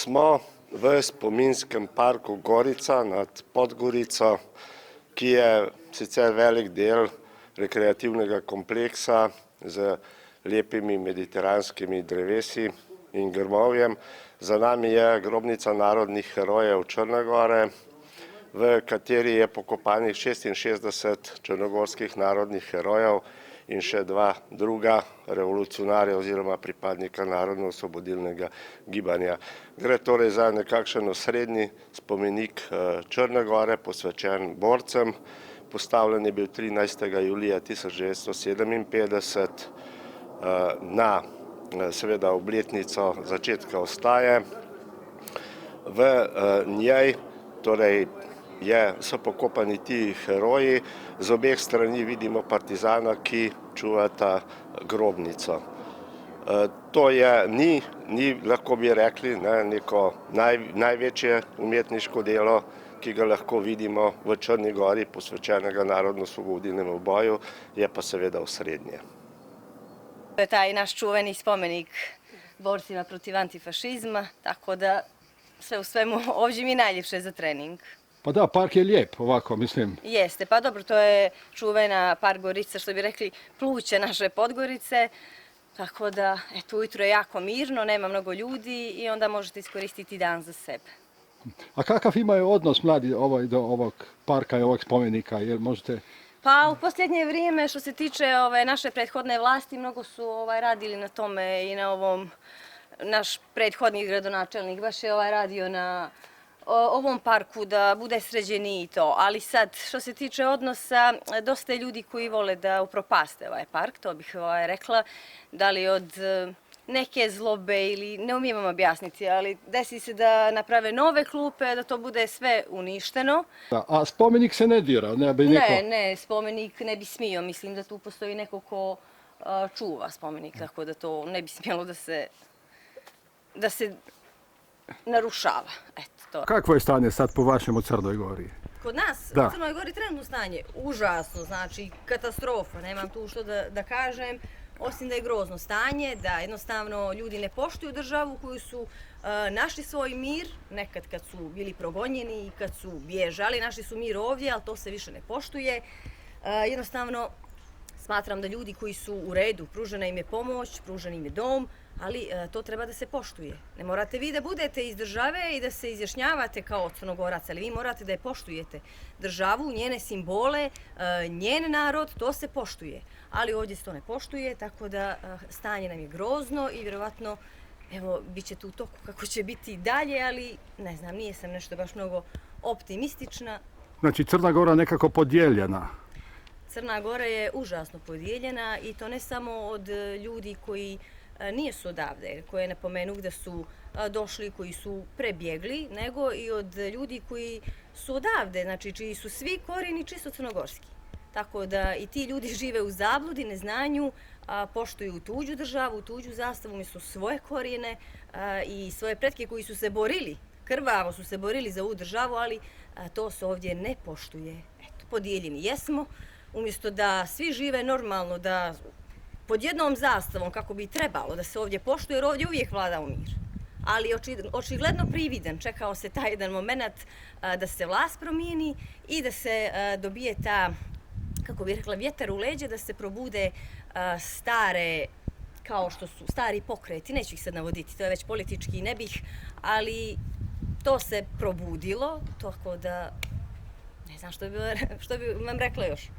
smo v spominskem parku Gorica nad Podgorico, ki je sicer velik del rekreativnega kompleksa z lepimi mediteranskimi drevesi in grmovjem. Za nami je grobnica narodnih herojev Črne Gore, v kateri je pokopanih 66 črnogorskih narodnih herojev in še dva druga revolucionarja oziroma pripadnika narodno-osvobodilnega gibanja. Gre torej za nekakšen osrednji spomenik Črne Gore, posvečen borcem. Postavljen je bil 13. julija 1957 na seveda obletnico začetka vstaje. V njej torej so pokopani ti heroji, z obeh strani vidimo partizana, ki čuvata grobnico. To ni, lahko bi rekli, neko največje umetniško delo, ki ga lahko vidimo v Črni Gori, posvečenega narodno-osvobodilnemu boju, je pa seveda osrednje. To je taj naš čuveni spomenik borcima protiv antifašizma, tako da sve u svemu ovdje mi najljepše za trening. Pa da, park je lijep ovako, mislim. Jeste, pa dobro, to je čuvena park Gorica, što bi rekli, pluće naše Podgorice, tako da, eto, ujutro je jako mirno, nema mnogo ljudi i onda možete iskoristiti dan za sebe. A kakav imaju odnos mladi do ovog parka i ovog spomenika, jer možete... Pa u posljednje vrijeme, što se tiče naše prethodne vlasti, mnogo su radili na tome i na ovom, naš prethodni gradonačelnik baš je radio na ovom parku da bude sređeniji i to, ali sad što se tiče odnosa, dosta je ljudi koji vole da upropaste ovaj park, to bih rekla, da li od neke zlobe ili ne umijem vam objasniti, ali desi se da naprave nove klupe, da to bude sve uništeno. A spomenik se ne dira? Ne, spomenik ne bi smio, mislim da tu postoji neko ko čuva spomenik, tako da to ne bi smjelo da se narušava. Kakvo je stanje sad po vašem u Crnoj Gori? Kod nas u Crnoj Gori trenutno stanje užasno, znači katastrofa, nemam tu što da kažem, osim da je grozno stanje, da jednostavno ljudi ne poštuju državu koju su našli svoj mir, nekad kad su bili progonjeni i kad su bježali, našli su mir ovdje, ali to se više ne poštuje. Jednostavno smatram da ljudi koji su u redu, pružena im je pomoć, pružen im je dom, ali to treba da se poštuje. Ne morate vi da budete iz države i da se izjašnjavate kao Crnogorac, ali vi morate da je poštujete. Državu, njene simbole, njen narod, to se poštuje. Ali ovdje se to ne poštuje, tako da stanje nam je grozno i vjerovatno, evo, bit će tu toku kako će biti i dalje, ali ne znam, nije sam nešto baš mnogo optimistična. Znači Crna Gora nekako podijeljena? Crna Gora je užasno podijeljena i to ne samo od ljudi koji nisu odavde, koje napomenu da su došli, koji su prebjegli, nego i od ljudi koji su odavde, znači čiji su svi korijeni čisto crnogorski. Tako da i ti ljudi žive u zabludi, neznanju, poštuju tuđu državu, tuđu zastavu, umjesto svoje korijene i svoje pretke koji su se borili, krvavo su se borili za ovu državu, ali to se ovdje ne poštuje. Eto, podijeljeni jesmo, umjesto da svi žive normalno, da pod jednom zastavom, kako bi trebalo da se ovdje poštuje, jer ovdje uvijek vlada mir. Ali očigledno prividen, čekao se taj jedan moment da se vlast promijeni i da se dobije ta, kako bih rekla, vjetar u leđe, da se probude stare, kao što su stari pokreti, neću ih sad navoditi, to je već politički, ne bih, ali to se probudilo, tako da ne znam što bi vam rekla još.